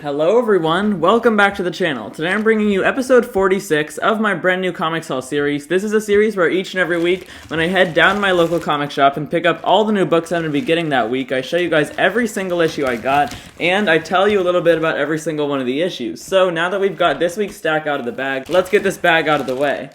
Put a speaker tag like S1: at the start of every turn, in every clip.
S1: Hello everyone, welcome back to the channel. Today I'm bringing you episode 46 of my brand new Comics Haul series. This is a series where each and every week, when I head down to my local comic shop and pick up all the new books I'm going to be getting that week, I show you guys every single issue I got, and I tell you a little bit about every single one of the issues. So now that we've got this week's stack out of the bag, let's get this bag out of the way.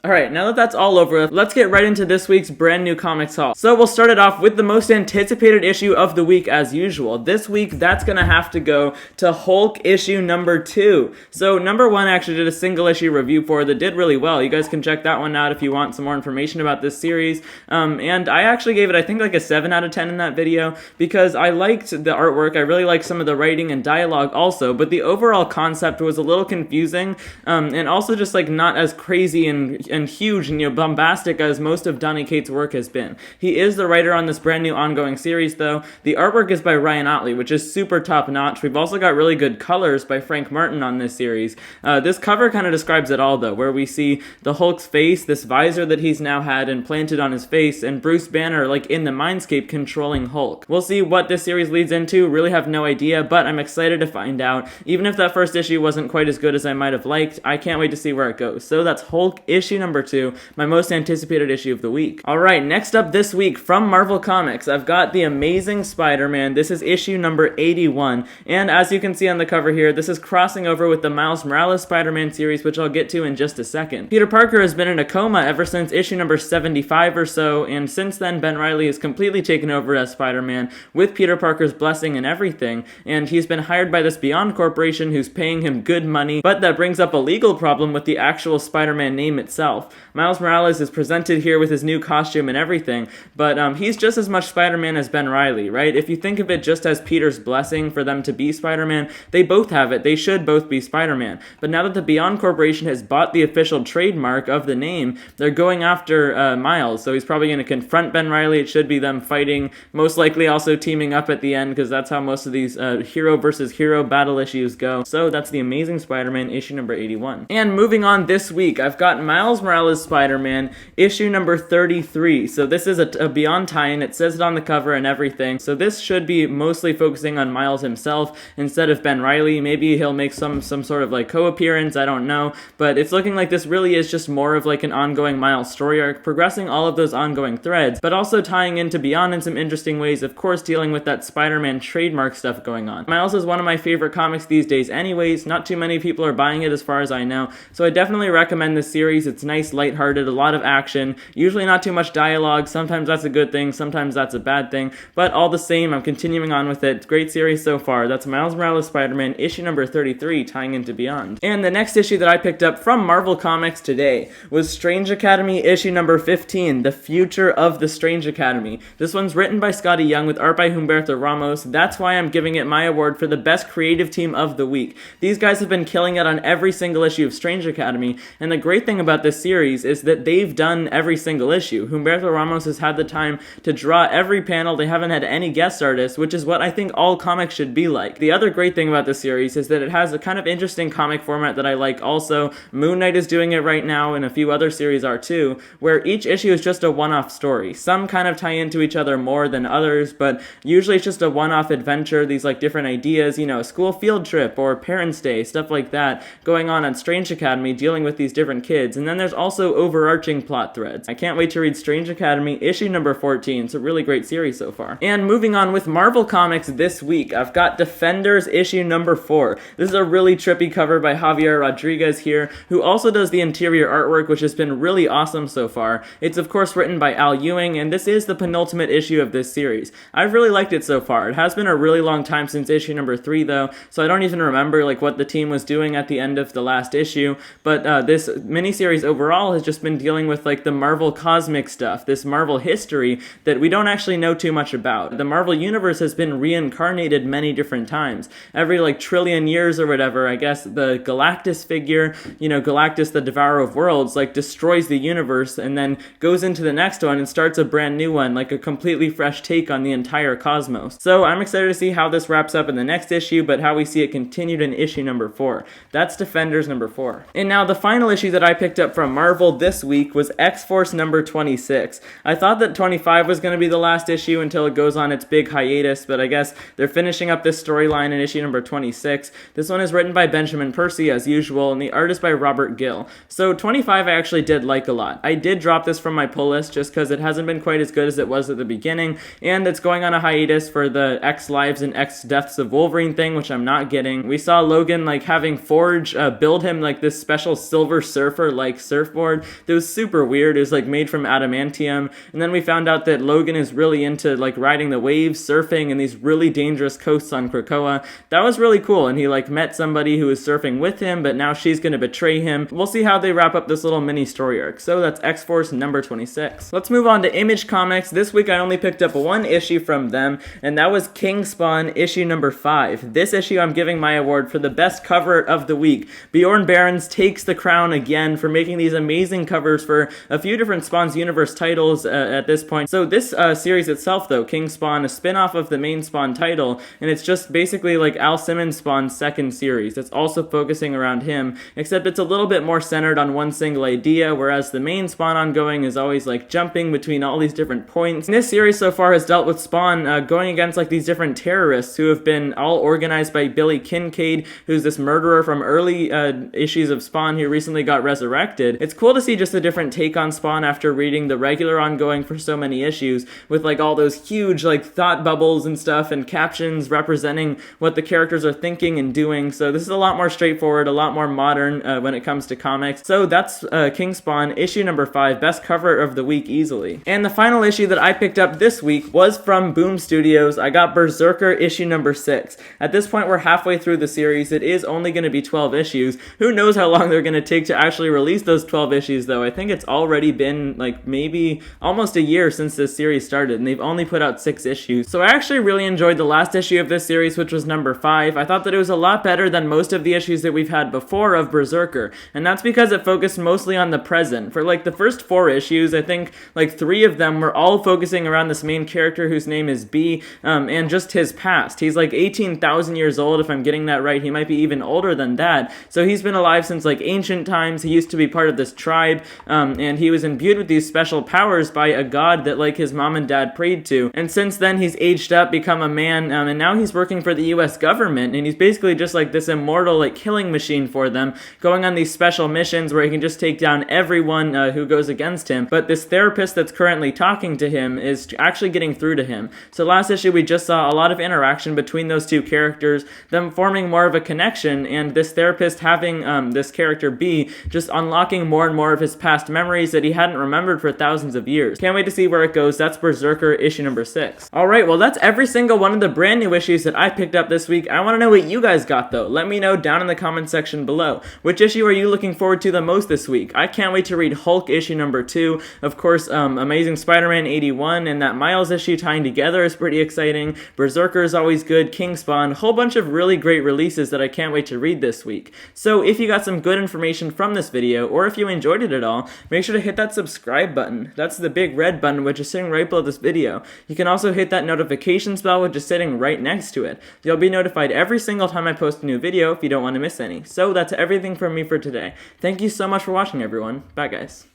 S1: Alright, now that that's all over, let's get right into this week's brand new comics haul. So we'll start it off with the most anticipated issue of the week as usual. This week, that's gonna have to go to Hulk issue number 2. So number 1 I actually did a single issue review for that did really well. You guys can check that one out if you want some more information about this series. And I actually gave it, I think, like a 7 out of 10 in that video because I liked the artwork. I really liked some of the writing and dialogue also, but the overall concept was a little confusing and also just like not as crazy and huge and bombastic as most of Donny Cates' work has been. He is the writer on this brand new ongoing series though. The artwork is by Ryan Ottley, which is super top notch. We've also got really good colors by Frank Martin on this series. This cover kind of describes it all though, where we see the Hulk's face, this visor that he's now had implanted on his face, and Bruce Banner like in the mindscape controlling Hulk. We'll see what this series leads into, really have no idea, but I'm excited to find out. Even if that first issue wasn't quite as good as I might have liked, I can't wait to see where it goes. So that's Hulk issue number 2, my most anticipated issue of the week. Alright, next up this week from Marvel Comics, I've got The Amazing Spider-Man. This is issue number 81, and as you can see on the cover here, this is crossing over with the Miles Morales Spider-Man series, which I'll get to in just a second. Peter Parker has been in a coma ever since issue number 75 or so, and since then Ben Reilly has completely taken over as Spider-Man with Peter Parker's blessing and everything, and he's been hired by this Beyond Corporation who's paying him good money, but that brings up a legal problem with the actual Spider-Man name itself. Miles Morales is presented here with his new costume and everything, but he's just as much Spider-Man as Ben Reilly, right? If you think of it just as Peter's blessing for them to be Spider-Man, they both have it. They should both be Spider-Man. But now that the Beyond Corporation has bought the official trademark of the name, they're going after Miles, so he's probably going to confront Ben Reilly. It should be them fighting, most likely also teaming up at the end, because that's how most of these hero versus hero battle issues go. So that's The Amazing Spider-Man issue number 81. And moving on this week, I've got Miles Morales Spider-Man issue number 33. So this is a Beyond tie-in. It says it on the cover and everything. So this should be mostly focusing on Miles himself instead of Ben Reilly. Maybe he'll make some sort of like co-appearance, I don't know. But it's looking like this really is just more of like an ongoing Miles story arc, progressing all of those ongoing threads, but also tying into Beyond in some interesting ways, of course dealing with that Spider-Man trademark stuff going on. Miles is one of my favorite comics these days anyways. Not too many people are buying it as far as I know. So I definitely recommend this series. It's nice, lighthearted, a lot of action, usually not too much dialogue. Sometimes that's a good thing, sometimes that's a bad thing, but all the same, I'm continuing on with it. Great series so far. That's Miles Morales Spider-Man issue number 33, tying into Beyond. And the next issue that I picked up from Marvel Comics today was Strange Academy issue number 15, The Future of the Strange Academy. This one's written by Scotty Young with art by Humberto Ramos. That's why I'm giving it my award for the best creative team of the week. These guys have been killing it on every single issue of Strange Academy, and the great thing about this series is that they've done every single issue. Humberto Ramos has had the time to draw every panel. They haven't had any guest artists, which is what I think all comics should be like. The other great thing about this series is that it has a kind of interesting comic format that I like also. Moon Knight is doing it right now, and a few other series are too, where each issue is just a one-off story. Some kind of tie into each other more than others, but usually it's just a one-off adventure, these like different ideas, you know, a school field trip or Parents' Day, stuff like that, going on Strange Academy, dealing with these different kids. And then there's also overarching plot threads. I can't wait to read Strange Academy issue number 14. It's a really great series so far. And moving on with Marvel Comics this week, I've got Defenders issue number 4. This is a really trippy cover by Javier Rodriguez here, who also does the interior artwork, which has been really awesome so far. It's of course written by Al Ewing, and this is the penultimate issue of this series. I've really liked it so far. It has been a really long time since issue number 3 though, so I don't even remember like what the team was doing at the end of the last issue, but this miniseries overall has just been dealing with like the Marvel cosmic stuff, this Marvel history that we don't actually know too much about. The Marvel universe has been reincarnated many different times. Every like trillion years or whatever, I guess the Galactus figure, you know, Galactus the Devourer of Worlds, like destroys the universe and then goes into the next one and starts a brand new one, like a completely fresh take on the entire cosmos. So I'm excited to see how this wraps up in the next issue, but how we see it continued in issue number 4. That's Defenders number 4. And now the final issue that I picked up from from Marvel this week was X-Force number 26. I thought that 25 was going to be the last issue until it goes on its big hiatus, but I guess they're finishing up this storyline in issue number 26. This one is written by Benjamin Percy, as usual, and the art is by Robert Gill. So 25 I actually did like a lot. I did drop this from my pull list just because it hasn't been quite as good as it was at the beginning, and it's going on a hiatus for the X Lives and X Deaths of Wolverine thing, which I'm not getting. We saw Logan like having Forge build him like this special Silver Surfer like surfboard that was super weird. It was like made from adamantium, and then we found out that Logan is really into like riding the waves, surfing in these really dangerous coasts on Krakoa. That was really cool, and he like met somebody who was surfing with him, but now she's gonna betray him. We'll see how they wrap up this little mini story arc. So that's X-Force number 26. Let's move on to Image Comics. This week I only picked up one issue from them, and that was King Spawn issue number 5. This issue I'm giving my award for the best cover of the week. Bjorn Barons takes the crown again for making these amazing covers for a few different Spawn's Universe titles at this point. So this series itself, though, King Spawn, a spin-off of the main Spawn title, and it's just basically like Al Simmons Spawn's second series. It's also focusing around him, except it's a little bit more centered on one single idea, whereas the main Spawn ongoing is always like jumping between all these different points. And this series so far has dealt with Spawn going against like these different terrorists who have been all organized by Billy Kincaid, who's this murderer from early issues of Spawn who recently got resurrected. It's cool to see just a different take on Spawn after reading the regular ongoing for so many issues, with like all those huge like thought bubbles and stuff and captions representing what the characters are thinking and doing. So this is a lot more straightforward, a lot more modern when it comes to comics. So that's King Spawn issue number 5, best cover of the week easily. And the final issue that I picked up this week was from Boom Studios. I got BRZRKR issue number 6. At this point we're halfway through the series. It is only going to be 12 issues. Who knows how long they're going to take to actually release those 12 issues though. I think it's already been like maybe almost a year since this series started, and they've only put out 6 issues. So I actually really enjoyed the last issue of this series, which was number 5. I thought that it was a lot better than most of the issues that we've had before of BRZRKR, and that's because it focused mostly on the present. For like the first 4 issues, I think like 3 of them were all focusing around this main character whose name is B, and just his past. He's like 18,000 years old, if I'm getting that right. He might be even older than that. So he's been alive since like ancient times. He used to be part of this tribe, and he was imbued with these special powers by a god that like his mom and dad prayed to. And since then he's aged up, become a man, and now he's working for the US government, and he's basically just like this immortal like killing machine for them, going on these special missions where he can just take down everyone who goes against him. But this therapist that's currently talking to him is actually getting through to him. So last issue we just saw a lot of interaction between those two characters, them forming more of a connection, and this therapist having this character B just unlocking more and more of his past memories that he hadn't remembered for thousands of years. Can't wait to see where it goes. That's BRZRKR issue number 6. Alright, well that's every single one of the brand new issues that I picked up this week. I want to know what you guys got though. Let me know down in the comment section below. Which issue are you looking forward to the most this week? I can't wait to read Hulk issue number 2. Of course, Amazing Spider-Man 81 and that Miles issue tying together is pretty exciting. BRZRKR is always good. King Spawn, a whole bunch of really great releases that I can't wait to read this week. So if you got some good information from this video, or if you enjoyed it at all, make sure to hit that subscribe button. That's the big red button which is sitting right below this video. You can also hit that notifications bell which is sitting right next to it. You'll be notified every single time I post a new video if you don't want to miss any. So that's everything from me for today. Thank you so much for watching everyone. Bye guys.